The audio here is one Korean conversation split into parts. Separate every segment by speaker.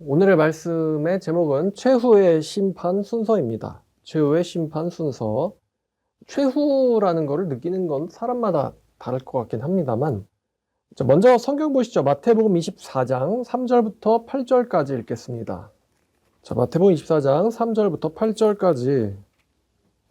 Speaker 1: 오늘의 말씀의 제목은 최후의 심판 순서입니다. 최후의 심판 순서. 최후라는 것을 느끼는 건 사람마다 다를 것 같긴 합니다만, 먼저 성경 보시죠. 마태복음 24장 3절부터 8절까지 읽겠습니다. 자, 마태복음 24장 3절부터 8절까지.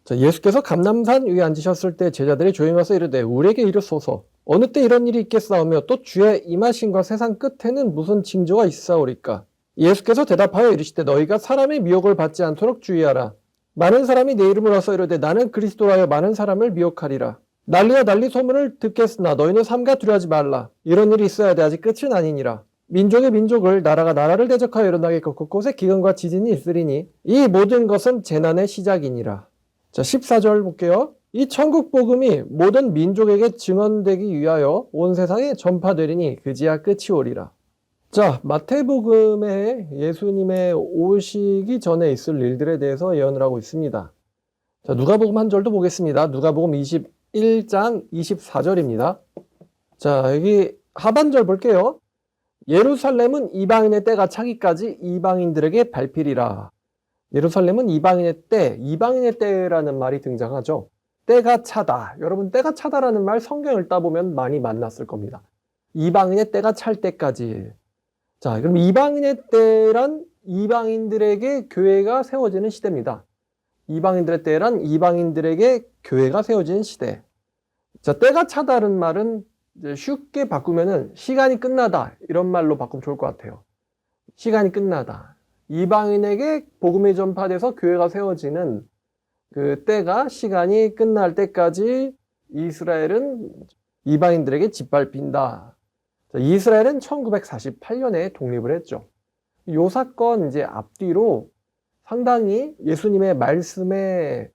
Speaker 1: 자, 예수께서 감람산 위에 앉으셨을 때 제자들이 조용히 와서 이르되 우리에게 이르소서 어느 때 이런 일이 있겠사오며 또 주의 임하심과 세상 끝에는 무슨 징조가 있사오리까? 예수께서 대답하여 이르시되 너희가 사람의 미혹을 받지 않도록 주의하라. 많은 사람이 내 이름을 와서 이르되 나는 그리스도라여 많은 사람을 미혹하리라. 난리와 난리 소문을 듣겠으나 너희는 삼가 두려워하지 말라. 이런 일이 있어야 돼 아직 끝은 아니니라. 민족의 민족을 나라가 나라를 대적하여 일어나겠고 곳곳에 기근과 지진이 있으리니 이 모든 것은 재난의 시작이니라. 자, 14절 볼게요. 이 천국 복음이 모든 민족에게 증언되기 위하여 온 세상에 전파되리니 그지야 끝이 오리라. 자, 마태복음에 예수님의 오시기 전에 있을 일들에 대해서 예언을 하고 있습니다. 자, 누가복음 한 절도 보겠습니다. 누가복음 21장 24절입니다. 자, 여기 하반절 볼게요. 예루살렘은 이방인의 때가 차기까지 이방인들에게 밟히리라. 예루살렘은 이방인의 때라는 말이 등장하죠. 때가 차다. 여러분, 때가 차다라는 말 성경 읽다 보면 많이 만났을 겁니다. 이방인의 때가 찰 때까지. 자, 그럼 이방인의 때란 이방인들에게 교회가 세워지는 시대입니다. 이방인들의 때란 이방인들에게 교회가 세워지는 시대. 자, 때가 차다는 말은 이제 쉽게 바꾸면은 시간이 끝나다 이런 말로 바꾸면 좋을 것 같아요. 시간이 끝나다. 이방인에게 복음이 전파돼서 교회가 세워지는 그 때가 시간이 끝날 때까지 이스라엘은 이방인들에게 짓밟힌다. 자, 이스라엘은 1948년에 독립을 했죠. 이 사건 이제 앞뒤로 상당히 예수님의 말씀에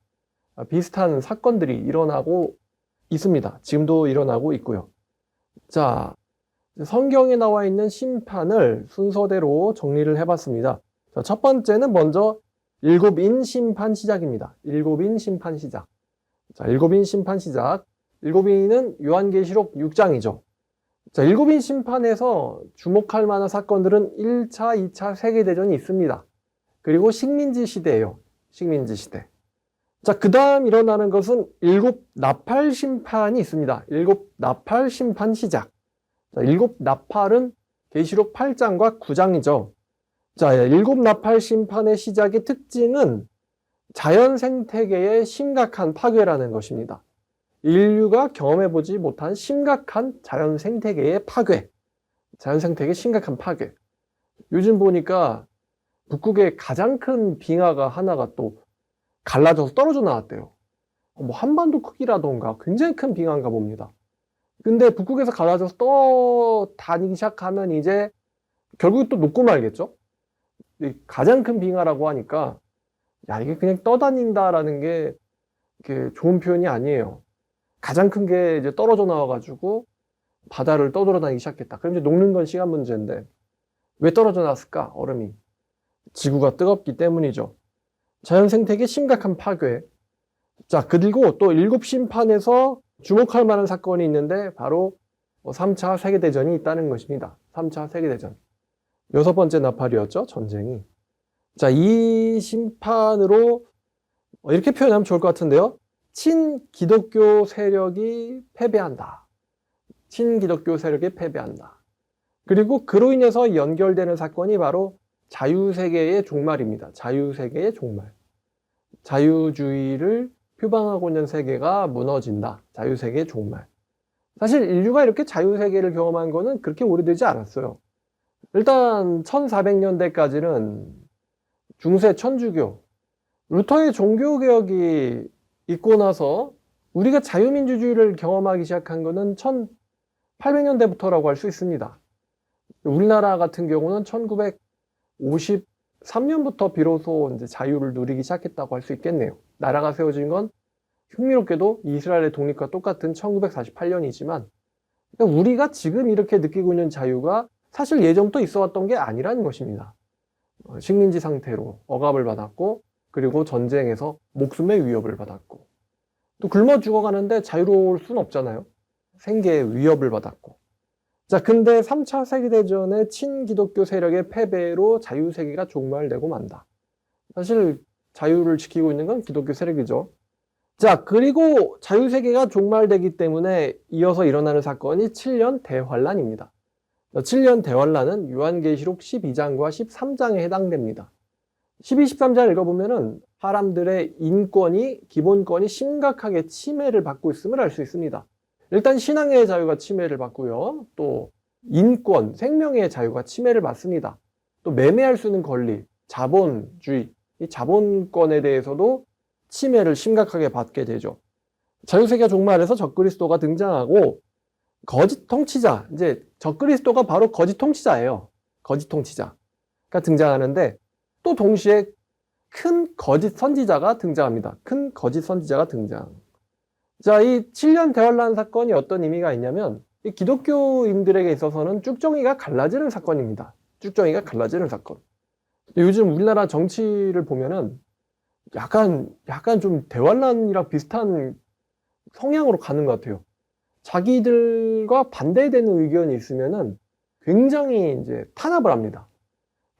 Speaker 1: 비슷한 사건들이 일어나고 있습니다. 지금도 일어나고 있고요. 자, 성경에 나와 있는 심판을 순서대로 정리를 해봤습니다. 자, 첫 번째는 먼저 일곱인 심판 시작입니다. 일곱인 심판 시작. 자, 일곱인 심판 시작. 일곱인은 요한계시록 6장이죠. 자, 일곱인 심판에서 주목할 만한 사건들은 1차, 2차 세계대전이 있습니다. 그리고 식민지 시대예요. 식민지 시대. 자, 그 다음 일어나는 것은 일곱 나팔 심판이 있습니다. 일곱 나팔 심판 시작. 자, 일곱 나팔은 계시록 8장과 9장이죠. 자, 일곱 나팔 심판의 시작의 특징은 자연 생태계의 심각한 파괴라는 것입니다. 인류가 경험해보지 못한 심각한 자연 생태계의 파괴. 자연 생태계의 심각한 파괴. 요즘 보니까 북극의 가장 큰 빙하가 하나가 또 갈라져서 떨어져 나왔대요. 뭐 한반도 크기라던가 굉장히 큰 빙하인가 봅니다. 근데 북극에서 갈라져서 떠다니기 시작하면 이제 결국 또 녹고 말겠죠? 가장 큰 빙하라고 하니까 야, 이게 그냥 떠다닌다라는 게 좋은 표현이 아니에요. 가장 큰 게 이제 떨어져 나와가지고 바다를 떠돌아다니기 시작했다. 그럼 이제 녹는 건 시간 문제인데 왜 떨어져 나왔을까? 얼음이. 지구가 뜨겁기 때문이죠. 자연 생태계 심각한 파괴. 자, 그리고 또 일곱 심판에서 주목할 만한 사건이 있는데 바로 3차 세계대전이 있다는 것입니다. 3차 세계대전. 여섯 번째 나팔이었죠, 전쟁이. 자, 이 심판으로 이렇게 표현하면 좋을 것 같은데요. 친기독교 세력이 패배한다. 친기독교 세력이 패배한다. 그리고 그로 인해서 연결되는 사건이 바로 자유세계의 종말입니다. 자유세계의 종말. 자유주의를 표방하고 있는 세계가 무너진다. 자유세계의 종말. 사실 인류가 이렇게 자유세계를 경험한 거는 그렇게 오래되지 않았어요. 일단 1400년대까지는 중세 천주교, 루터의 종교개혁이 있고 나서 우리가 자유민주주의를 경험하기 시작한 거는 1800년대부터라고 할 수 있습니다. 우리나라 같은 경우는 1953년부터 비로소 이제 자유를 누리기 시작했다고 할 수 있겠네요. 나라가 세워진 건 흥미롭게도 이스라엘의 독립과 똑같은 1948년이지만 우리가 지금 이렇게 느끼고 있는 자유가 사실 예전부터 있어 왔던 게 아니라는 것입니다. 식민지 상태로 억압을 받았고 그리고 전쟁에서 목숨의 위협을 받았고 또 굶어 죽어가는데 자유로울 수는 없잖아요. 생계의 위협을 받았고 자, 근데 3차 세계대전의 친기독교 세력의 패배로 자유세계가 종말되고 만다. 사실 자유를 지키고 있는 건 기독교 세력이죠. 자, 그리고 자유세계가 종말되기 때문에 이어서 일어나는 사건이 7년 대환란입니다. 7년 대환란은 요한계시록 12장과 13장에 해당됩니다. 12, 13장을 읽어보면은 사람들의 인권이, 기본권이 심각하게 침해를 받고 있음을 알 수 있습니다. 일단 신앙의 자유가 침해를 받고요. 또 인권, 생명의 자유가 침해를 받습니다. 또 매매할 수 있는 권리, 자본주의, 이 자본권에 대해서도 침해를 심각하게 받게 되죠. 자유세계가 종말해서 적그리스도가 등장하고 거짓 통치자, 이제 적그리스도가 바로 거짓 통치자예요. 거짓 통치자가 등장하는데 또 동시에 큰 거짓 선지자가 등장합니다. 큰 거짓 선지자가 등장. 자, 이 7년 대환란 사건이 어떤 의미가 있냐면 이 기독교인들에게 있어서는 쭉정이가 갈라지는 사건입니다. 쭉정이가 갈라지는 사건. 요즘 우리나라 정치를 보면은 약간 좀 대환란이랑 비슷한 성향으로 가는 것 같아요. 자기들과 반대되는 의견이 있으면은 굉장히 이제 탄압을 합니다.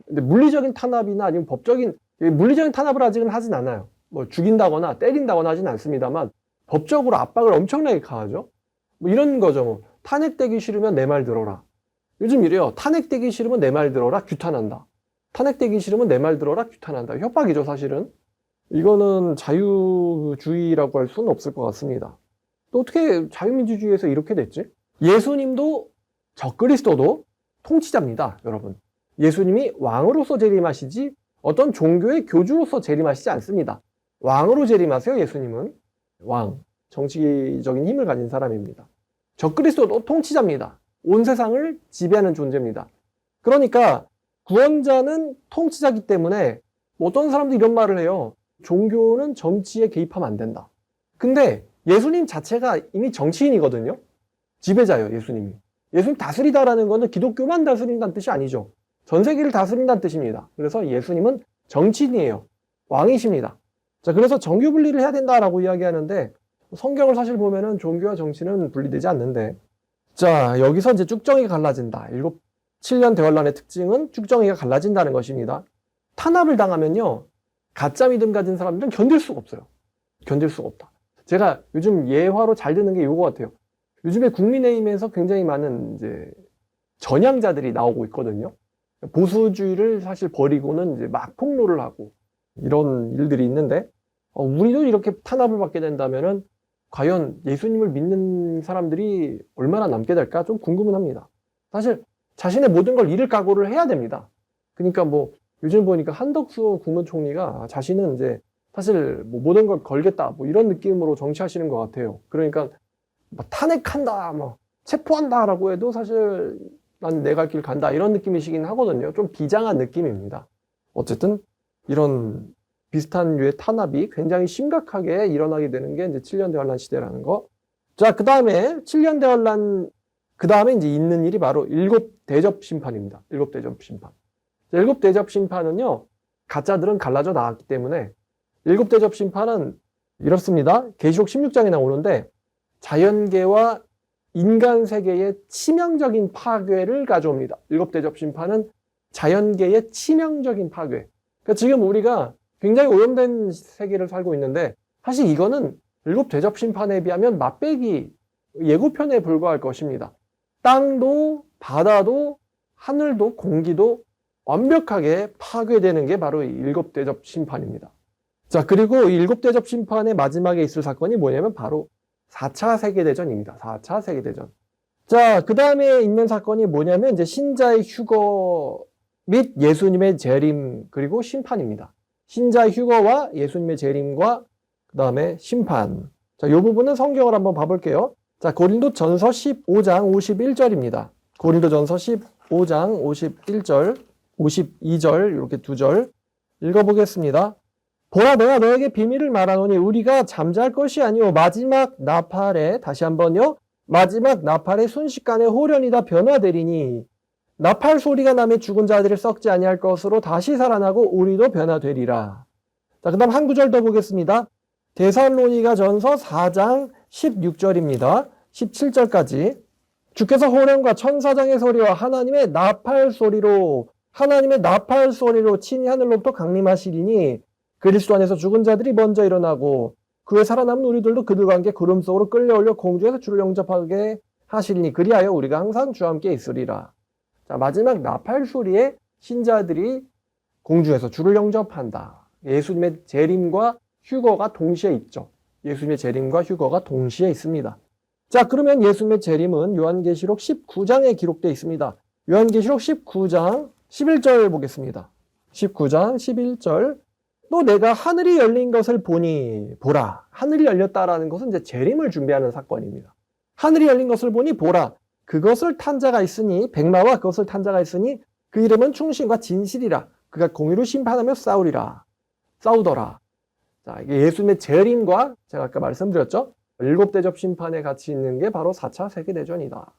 Speaker 1: 근데 물리적인 탄압이나 아니면 법적인, 물리적인 탄압을 아직은 하진 않아요. 뭐 죽인다거나 때린다거나 하진 않습니다만 법적으로 압박을 엄청나게 가하죠. 뭐 이런 거죠. 뭐 탄핵되기 싫으면 내 말 들어라. 요즘 이래요. 탄핵되기 싫으면 내 말 들어라. 규탄한다. 탄핵되기 싫으면 내 말 들어라. 규탄한다. 협박이죠, 사실은. 이거는 자유주의라고 할 수는 없을 것 같습니다. 또 어떻게 자유민주주의에서 이렇게 됐지? 예수님도 적그리스도도 통치자입니다, 여러분. 예수님이 왕으로서 재림하시지 어떤 종교의 교주로서 재림하시지 않습니다. 왕으로 재림하세요, 예수님은. 왕, 정치적인 힘을 가진 사람입니다. 적그리스도도 통치자입니다. 온 세상을 지배하는 존재입니다. 그러니까 구원자는 통치자이기 때문에 어떤 사람도 이런 말을 해요. 종교는 정치에 개입하면 안 된다. 근데 예수님 자체가 이미 정치인이거든요. 지배자예요, 예수님이. 예수님 다스리다라는 것은 기독교만 다스린다는 뜻이 아니죠. 전 세계를 다스린다는 뜻입니다. 그래서 예수님은 정치인이에요. 왕이십니다. 자, 그래서 정규 분리를 해야 된다라고 이야기하는데 성경을 사실 보면은 종교와 정치는 분리되지 않는데, 자, 여기서 이제 쭉정이가 갈라진다. 7년 대환란의 특징은 쭉정이가 갈라진다는 것입니다. 탄압을 당하면요, 가짜 믿음 가진 사람들은 견딜 수가 없어요. 견딜 수가 없다. 제가 요즘 예화로 잘 듣는 게 이거 같아요. 요즘에 국민의힘에서 굉장히 많은 이제 전향자들이 나오고 있거든요. 보수주의를 사실 버리고는 이제 막 폭로를 하고 이런 일들이 있는데, 우리도 이렇게 탄압을 받게 된다면은 과연 예수님을 믿는 사람들이 얼마나 남게 될까 좀 궁금은 합니다. 사실 자신의 모든 걸 잃을 각오를 해야 됩니다. 그러니까 뭐 요즘 보니까 한덕수 국무총리가 자신은 이제 사실 뭐 모든 걸 걸겠다 뭐 이런 느낌으로 정치하시는 것 같아요. 그러니까 뭐 탄핵한다, 뭐 체포한다라고 해도 사실 난 내 갈 길 간다 이런 느낌이시긴 하거든요. 좀 비장한 느낌입니다. 어쨌든 이런 비슷한 류의 탄압이 굉장히 심각하게 일어나게 되는 게 이제 7년 대환란 시대라는 거. 자, 그 다음에 7년 대환란, 그 다음에 이제 있는 일이 바로 7대접 심판입니다. 7대접 심판. 7대접 심판은요, 가짜들은 갈라져 나왔기 때문에 7대접 심판은 이렇습니다. 계시록 16장에 나오는데 자연계와 인간 세계의 치명적인 파괴를 가져옵니다. 7대접 심판은 자연계의 치명적인 파괴. 그러니까 지금 우리가 굉장히 오염된 세계를 살고 있는데 사실 이거는 7대접 심판에 비하면 맛배기 예고편에 불과할 것입니다. 땅도 바다도 하늘도 공기도 완벽하게 파괴되는 게 바로 7대접 심판입니다. 자, 그리고 7대접 심판의 마지막에 있을 사건이 뭐냐면 바로 4차 세계대전입니다. 4차 세계대전. 자, 그 다음에 있는 사건이 뭐냐면 이제 신자의 휴거 및 예수님의 재림 그리고 심판입니다. 신자의 휴거와 예수님의 재림과 그 다음에 심판. 자, 이 부분은 성경을 한번 봐볼게요. 자, 고린도전서 15장 51절입니다. 고린도전서 15장 51절, 52절 이렇게 두 절 읽어보겠습니다. 보라, 내가 너에게 비밀을 말하노니 우리가 잠잘 것이 아니오 마지막 나팔에, 다시 한번요, 마지막 나팔의 순식간에 호련히 다 변화되리니 나팔 소리가 나며 죽은 자들을 썩지 아니할 것으로 다시 살아나고 우리도 변화되리라. 자, 그 다음 한 구절 더 보겠습니다. 데살로니가 전서 4장 16절입니다. 17절까지. 주께서 호령과 천사장의 소리와 하나님의 나팔 소리로 친히 하늘로부터 강림하시리니 그리스도 안에서 죽은 자들이 먼저 일어나고 그 후에 살아남은 우리들도 그들과 함께 구름 속으로 끌려올려 공중에서 주를 영접하게 하시리니 그리하여 우리가 항상 주와 함께 있으리라. 자, 마지막 나팔 소리에 신자들이 공중에서 주를 영접한다. 예수님의 재림과 휴거가 동시에 있죠. 예수님의 재림과 휴거가 동시에 있습니다. 자, 그러면 예수님의 재림은 요한계시록 19장에 기록되어 있습니다. 요한계시록 19장 11절 보겠습니다. 19장 11절. 또 내가 하늘이 열린 것을 보니 보라. 하늘이 열렸다라는 것은 이제 재림을 준비하는 사건입니다. 하늘이 열린 것을 보니 보라. 그것을 탄 자가 있으니 백마와 그것을 탄 자가 있으니 그 이름은 충신과 진실이라. 그가 공의로 심판하며 싸우더라. 자, 이게 예수님의 재림과 제가 아까 말씀드렸죠. 7대접 심판에 같이 있는 게 바로 4차 세계대전이다.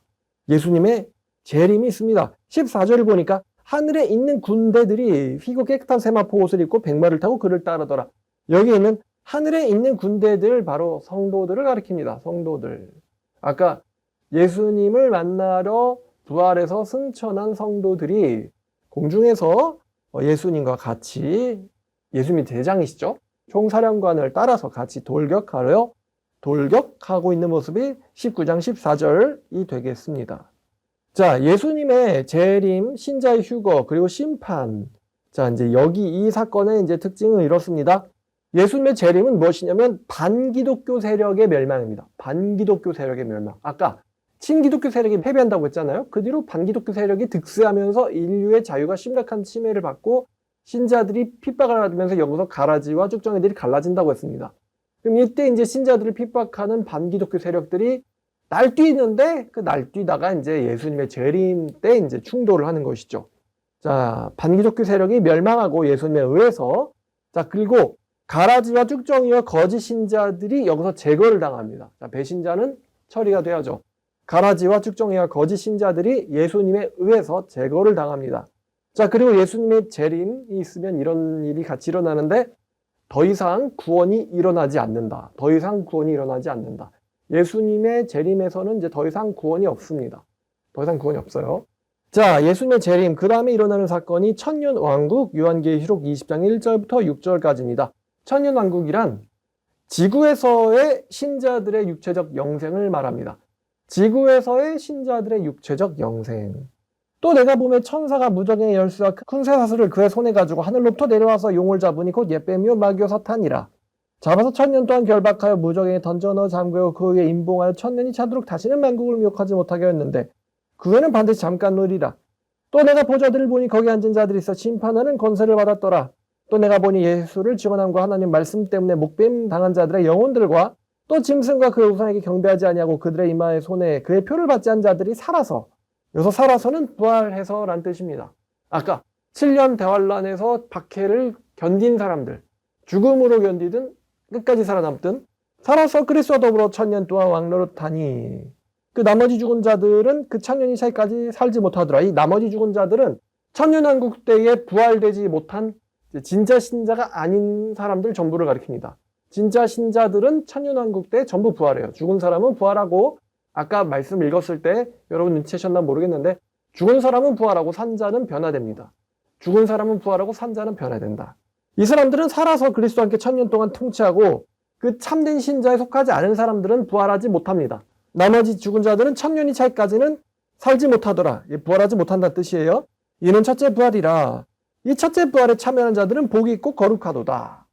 Speaker 1: 예수님의 재림이 있습니다. 14절을 보니까 하늘에 있는 군대들이 희고 깨끗한 세마포 옷을 입고 백마를 타고 그를 따르더라. 여기 있는 하늘에 있는 군대들 바로 성도들을 가리킵니다. 성도들. 아까 예수님을 만나러 부활해서 승천한 성도들이 공중에서 예수님과 같이, 예수님이 대장이시죠? 총사령관을 따라서 같이 돌격하고 있는 모습이 19장 14절이 되겠습니다. 자, 예수님의 재림, 신자의 휴거, 그리고 심판. 자, 이제 여기 이 사건의 이제 특징은 이렇습니다. 예수님의 재림은 무엇이냐면 반기독교 세력의 멸망입니다. 반기독교 세력의 멸망. 아까 친기독교 세력이 패배한다고 했잖아요. 그 뒤로 반기독교 세력이 득세하면서 인류의 자유가 심각한 침해를 받고 신자들이 핍박을 받으면서 여기서 가라지와 쭉정이들이 갈라진다고 했습니다. 그럼 이때 이제 신자들을 핍박하는 반기독교 세력들이 날뛰는데 그 날뛰다가 이제 예수님의 재림 때 이제 충돌을 하는 것이죠. 자, 반기독교 세력이 멸망하고 예수님에 의해서, 자, 그리고 가라지와 쭉정이와 거짓 신자들이 여기서 제거를 당합니다. 자, 배신자는 처리가 돼야죠. 가라지와 쭉정이와 거짓 신자들이 예수님에 의해서 제거를 당합니다. 자, 그리고 예수님의 재림이 있으면 이런 일이 같이 일어나는데 더 이상 구원이 일어나지 않는다. 더 이상 구원이 일어나지 않는다. 예수님의 재림에서는 이제 더 이상 구원이 없습니다. 더 이상 구원이 없어요. 자, 예수님의 재림, 그 다음에 일어나는 사건이 천년왕국, 요한계시록 20장 1절부터 6절까지입니다. 천년왕국이란 지구에서의 신자들의 육체적 영생을 말합니다. 지구에서의 신자들의 육체적 영생. 또 내가 보면 천사가 무적의 열쇠와 큰 쇠사슬을 그의 손에 가지고 하늘로부터 내려와서 용을 잡으니 곧 옛뱀이요 마귀요 사탄이라. 잡아서 1000년 동안 결박하여 무적에 던져 넣어 잠그고 그 위에 임봉하여 1000년이 차도록 다시는 만국을 미혹하지 못하게 했는데 그 후에는 반드시 잠깐 누리라. 또 내가 보좌들을 보니 거기 앉은 자들이 있어 심판하는 권세를 받았더라. 또 내가 보니 예수를 증언함과 하나님 말씀 때문에 목뱀 당한 자들의 영혼들과 또 짐승과 그의 우상에게 경배하지 아니하고 그들의 이마의 손에 그의 표를 받지 않은 자들이 살아서, 여기서 살아서는 부활해서란 뜻입니다. 아까 7년 대환란에서 박해를 견딘 사람들, 죽음으로 견디든 끝까지 살아남든 살아서 그리스도와 더불어 1000년 동안 왕노릇하니 그 나머지 죽은 자들은 그 1000년이 차이까지 살지 못하더라. 이 나머지 죽은 자들은 천년왕국 때에 부활되지 못한 진짜 신자가 아닌 사람들 전부를 가리킵니다. 진짜 신자들은 천년왕국 때 전부 부활해요. 죽은 사람은 부활하고, 아까 말씀 읽었을 때 여러분 눈치채셨나 모르겠는데 죽은 사람은 부활하고 산자는 변화됩니다. 죽은 사람은 부활하고 산자는 변화된다. 이 사람들은 살아서 그리스도와 함께 1000년 동안 통치하고 그 참된 신자에 속하지 않은 사람들은 부활하지 못합니다. 나머지 죽은 자들은 1000년이 차이까지는 살지 못하더라. 부활하지 못한다는 뜻이에요. 이는 첫째 부활이라. 이 첫째 부활에 참여하는 자들은 복이 있고 거룩하도다.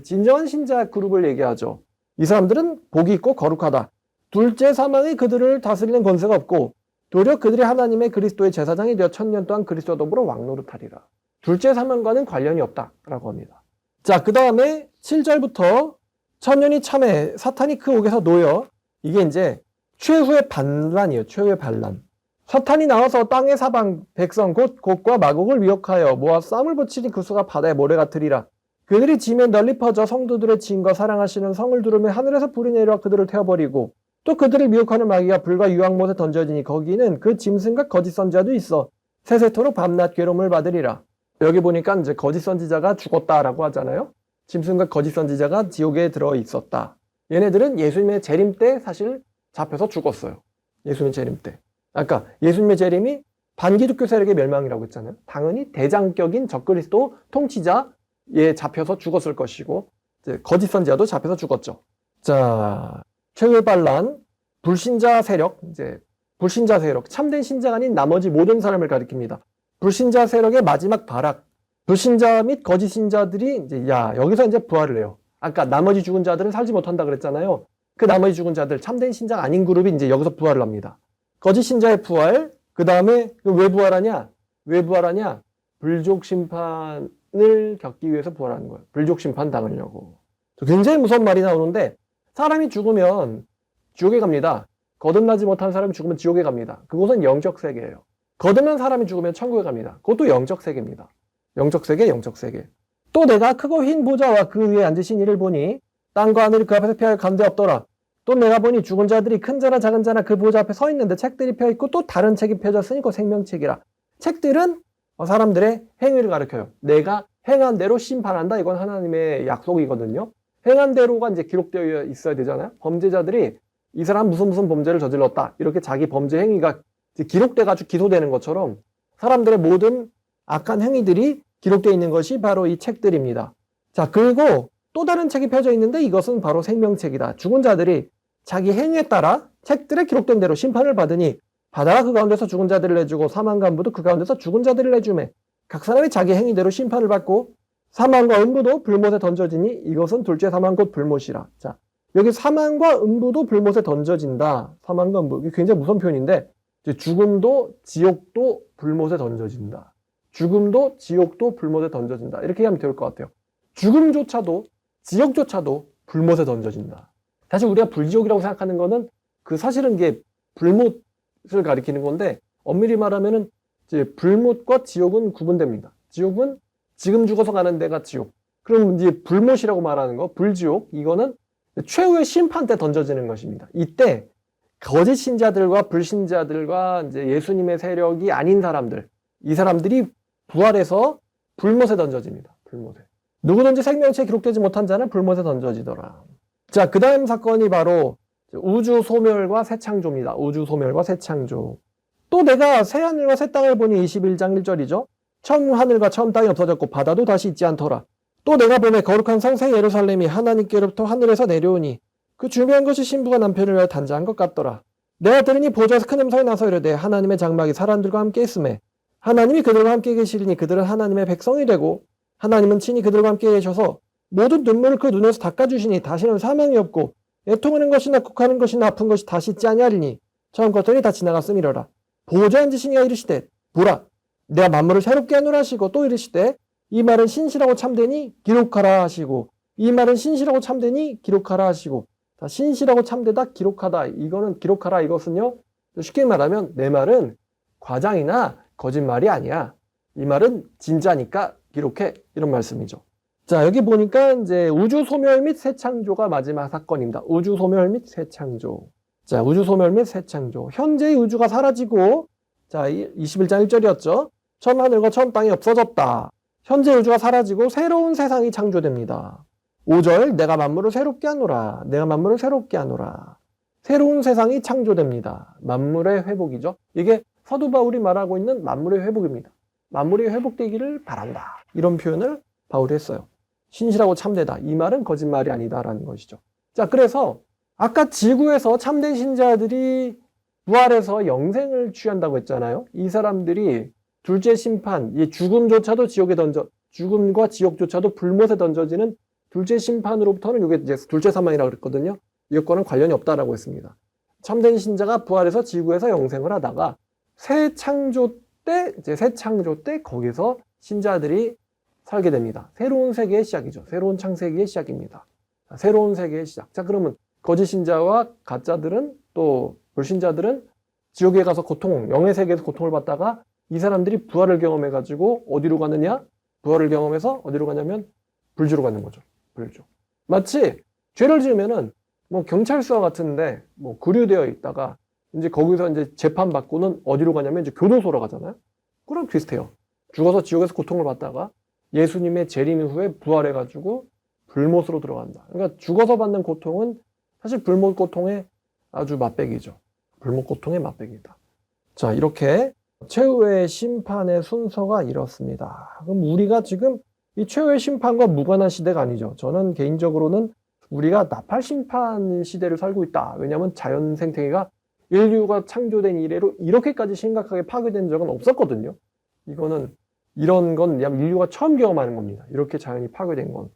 Speaker 1: 진정한 신자 그룹을 얘기하죠. 이 사람들은 복이 있고 거룩하다. 둘째 사망이 그들을 다스리는 권세가 없고 도리어 그들이 하나님의 그리스도의 제사장이 되어 1000년 동안 그리스도와 더불어 왕노릇하리라. 둘째 사망과는 관련이 없다라고 합니다. 자, 그 다음에 7절부터 1000년이 참에 사탄이 그 옥에서 놓여, 이게 이제 최후의 반란이에요. 최후의 반란. 사탄이 나와서 땅의 사방 백성 곧 곡과 마곡을 미혹하여 모아 쌈을 붙이니 그 수가 바다의 모래 같으리라. 그들이 지면 널리 퍼져 성도들의 지인과 사랑하시는 성을 두르며 하늘에서 불이 내려와 그들을 태워버리고 또 그들을 미혹하는 마귀가 불과 유황못에 던져지니 거기는 그 짐승과 거짓 선지자도 있어 세세토록 밤낮 괴로움을 받으리라. 여기 보니까 이제 거짓 선지자가 죽었다라고 하잖아요. 짐승과 거짓 선지자가 지옥에 들어 있었다. 얘네들은 예수님의 재림 때 사실 잡혀서 죽었어요. 예수님 재림 때. 아까 예수님의 재림이 반기독교 세력의 멸망이라고 했잖아요. 당연히 대장격인 적그리스도 통치자에 잡혀서 죽었을 것이고 이제 거짓 선지자도 잡혀서 죽었죠. 자, 최후의 반란, 불신자 세력, 이제 불신자 세력, 참된 신자가 아닌 나머지 모든 사람을 가리킵니다. 불신자 세력의 마지막 발악, 불신자 및 거짓 신자들이 이제 여기서 이제 부활을 해요. 아까 나머지 죽은 자들은 살지 못한다 그랬잖아요. 그 나머지 죽은 자들, 참된 신자가 아닌 그룹이 이제 여기서 부활을 합니다. 거짓 신자의 부활, 그 다음에 왜 부활하냐? 왜 부활하냐? 불족 심판을 겪기 위해서 부활하는 거예요. 불족 심판 당하려고. 굉장히 무서운 말이 나오는데 사람이 죽으면 지옥에 갑니다. 거듭나지 못한 사람이 죽으면 지옥에 갑니다. 그곳은 영적 세계예요. 거듭난 사람이 죽으면 천국에 갑니다. 그것도 영적 세계입니다. 영적 세계, 영적 세계. 또 내가 크고 흰 보좌와 그 위에 앉으신 이를 보니 땅과 하늘이 그 앞에서 피할 감대 없더라. 또 내가 보니 죽은 자들이 큰 자나 작은 자나 그 보좌 앞에 서 있는데 책들이 펴있고 또 다른 책이 펴졌으니 그 생명책이라. 책들은 사람들의 행위를 가리켜요. 내가 행한 대로 심판한다. 이건 하나님의 약속이거든요. 행한 대로가 이제 기록되어 있어야 되잖아요. 범죄자들이 이 사람 무슨 범죄를 저질렀다. 이렇게 자기 범죄 행위가 기록돼가지고 기소되는 것처럼 사람들의 모든 악한 행위들이 기록되어 있는 것이 바로 이 책들입니다. 자, 그리고 또 다른 책이 펴져 있는데 이것은 바로 생명책이다. 죽은 자들이 자기 행위에 따라 책들에 기록된 대로 심판을 받으니 바다가 그 가운데서 죽은 자들을 내주고 사망간부도 그 가운데서 죽은 자들을 내주매 각 사람이 자기 행위대로 심판을 받고 사망과 음부도 불못에 던져지니 이것은 둘째 사망 곧 불못이라. 자, 여기 사망과 음부도 불못에 던져진다. 사망과 음부. 이게 굉장히 무서운 표현인데 죽음도 지옥도 불못에 던져진다. 죽음도 지옥도 불못에 던져진다. 이렇게 하면 될 것 같아요. 죽음조차도 지옥조차도 불못에 던져진다. 사실 우리가 불지옥이라고 생각하는 거는 사실은 이게 불못을 가리키는 건데 엄밀히 말하면은 이제 불못과 지옥은 구분됩니다. 지옥은 지금 죽어서 가는 데가 지옥. 그럼 이제 불못이라고 말하는 거, 불지옥, 이거는 최후의 심판 때 던져지는 것입니다. 이때 거짓 신자들과 불신자들과 이제 예수님의 세력이 아닌 사람들, 이 사람들이 부활해서 불못에 던져집니다. 불못에. 누구든지 생명체에 기록되지 못한 자는 불못에 던져지더라. 자, 그 다음 사건이 바로 우주 소멸과 새 창조입니다. 우주 소멸과 새 창조. 또 내가 새 하늘과 새 땅을 보니 21장 1절이죠. 처음 하늘과 처음 땅이 없어졌고 바다도 다시 있지 않더라. 또 내가 보매 거룩한 성 새 예루살렘이 하나님께로부터 하늘에서 내려오니 그 중요한 것이 신부가 남편을 위하여 단장한 것 같더라. 내가 들으니 보좌에서 큰 음성이 나서 이르되 하나님의 장막이 사람들과 함께 있음에 하나님이 그들과 함께 계시리니 그들은 하나님의 백성이 되고 하나님은 친히 그들과 함께 계셔서 모든 눈물을 그 눈에서 닦아주시니 다시는 사망이 없고 애통하는 것이나 곡하는 것이나 아픈 것이 다시 있지 아니하리니 처음 것들이 다 지나갔음이러라. 보좌에 앉으신 이가 이르시되 보라 내가 만물을 새롭게 하노라 하시고 또 이르시되 이 말은 신실하고 참되니 기록하라 하시고 이 말은 신실하고 참되니 기록하라 하시고 신실하고 참되다 기록하다 이거는 기록하라 이것은요 쉽게 말하면 내 말은 과장이나 거짓말이 아니야. 이 말은 진짜니까 기록해. 이런 말씀이죠. 자, 여기 보니까 이제 우주 소멸 및 새 창조가 마지막 사건입니다. 우주 소멸 및 새 창조. 자, 우주 소멸 및 새 창조. 현재의 우주가 사라지고, 자, 21장 1절이었죠. 처음 하늘과 처음 땅이 없어졌다. 현재 우주가 사라지고 새로운 세상이 창조됩니다. 5절, 내가 만물을 새롭게 하노라. 내가 만물을 새롭게 하노라. 새로운 세상이 창조됩니다. 만물의 회복이죠. 이게 사도 바울이 말하고 있는 만물의 회복입니다. 만물이 회복되기를 바란다. 이런 표현을 바울이 했어요. 신실하고 참되다. 이 말은 거짓말이 아니다라는 것이죠. 자, 그래서 아까 지구에서 참된 신자들이 부활해서 영생을 취한다고 했잖아요. 이 사람들이 둘째 심판, 이 죽음조차도 지옥에 죽음과 지옥조차도 불못에 던져지는 둘째 심판으로부터는 이게 이제 둘째 사망이라고 그랬거든요. 이것과는 관련이 없다라고 했습니다. 참된 신자가 부활해서 지구에서 영생을 하다가 새 창조 때 거기서 신자들이 살게 됩니다. 새로운 세계의 시작이죠. 새로운 창세기의 시작입니다. 새로운 세계의 시작. 자, 그러면 거짓 신자와 가짜들은 또 불신자들은 지옥에 가서 영의 세계에서 고통을 받다가 이 사람들이 부활을 경험해가지고 어디로 가느냐? 부활을 경험해서 어디로 가냐면 불주로 가는 거죠. 불주. 마치 죄를 지으면은 경찰서와 같은데 구류되어 있다가 이제 거기서 이제 재판받고는 어디로 가냐면 이제 교도소로 가잖아요. 그럼 비슷해요. 죽어서 지옥에서 고통을 받다가 예수님의 재림 후에 부활해가지고 불못으로 들어간다. 그러니까 죽어서 받는 고통은 사실 불못 고통의 아주 맛배기죠. 불못 고통의 맛배기다. 자, 이렇게 최후의 심판의 순서가 이렇습니다. 그럼 우리가 지금 이 최후의 심판과 무관한 시대가 아니죠. 저는 개인적으로는 우리가 나팔 심판 시대를 살고 있다. 왜냐하면 자연 생태계가 인류가 창조된 이래로 이렇게까지 심각하게 파괴된 적은 없었거든요. 이런 건 인류가 처음 경험하는 겁니다. 이렇게 자연이 파괴된 건.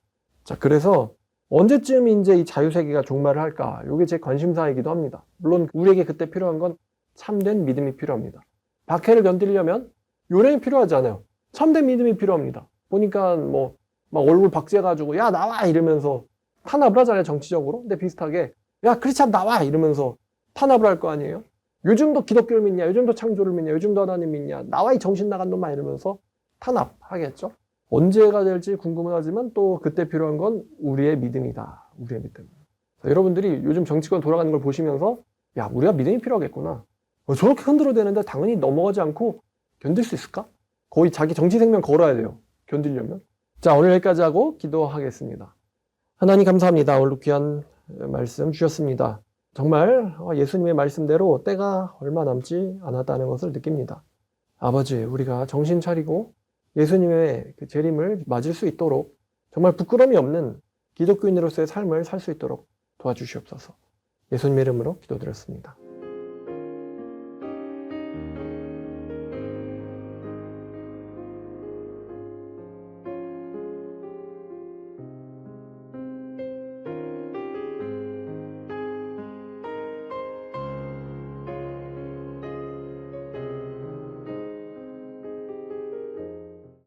Speaker 1: 자, 그래서 언제쯤 이제 이 자유세계가 종말을 할까? 이게 제 관심사이기도 합니다. 물론 우리에게 그때 필요한 건 참된 믿음이 필요합니다. 박해를 견디려면 요령이 필요하지 않아요. 참된 믿음이 필요합니다. 보니까 막 얼굴 박제해가지고 야 나와 이러면서 탄압을 하잖아요, 정치적으로. 근데 비슷하게 야 크리스찬 나와 이러면서 탄압을 할 거 아니에요. 요즘도 기독교를 믿냐, 요즘도 창조를 믿냐, 요즘도 하나님 믿냐, 나와 이 정신 나간 놈아 이러면서 탄압하겠죠. 언제가 될지 궁금은 하지만 또 그때 필요한 건 우리의 믿음이다. 우리의 믿음. 자, 여러분들이 요즘 정치권 돌아가는 걸 보시면서 야 우리가 믿음이 필요하겠구나. 저렇게 흔들어대는데 당연히 넘어가지 않고 견딜 수 있을까? 거의 자기 정치 생명 걸어야 돼요. 견디려면. 자, 오늘 여기까지 하고 기도하겠습니다. 하나님 감사합니다. 오늘 귀한 말씀 주셨습니다. 정말 예수님의 말씀대로 때가 얼마 남지 않았다는 것을 느낍니다. 아버지, 우리가 정신 차리고 예수님의 그 재림을 맞을 수 있도록 정말 부끄러움이 없는 기독교인으로서의 삶을 살 수 있도록 도와주시옵소서. 예수님의 이름으로 기도드렸습니다.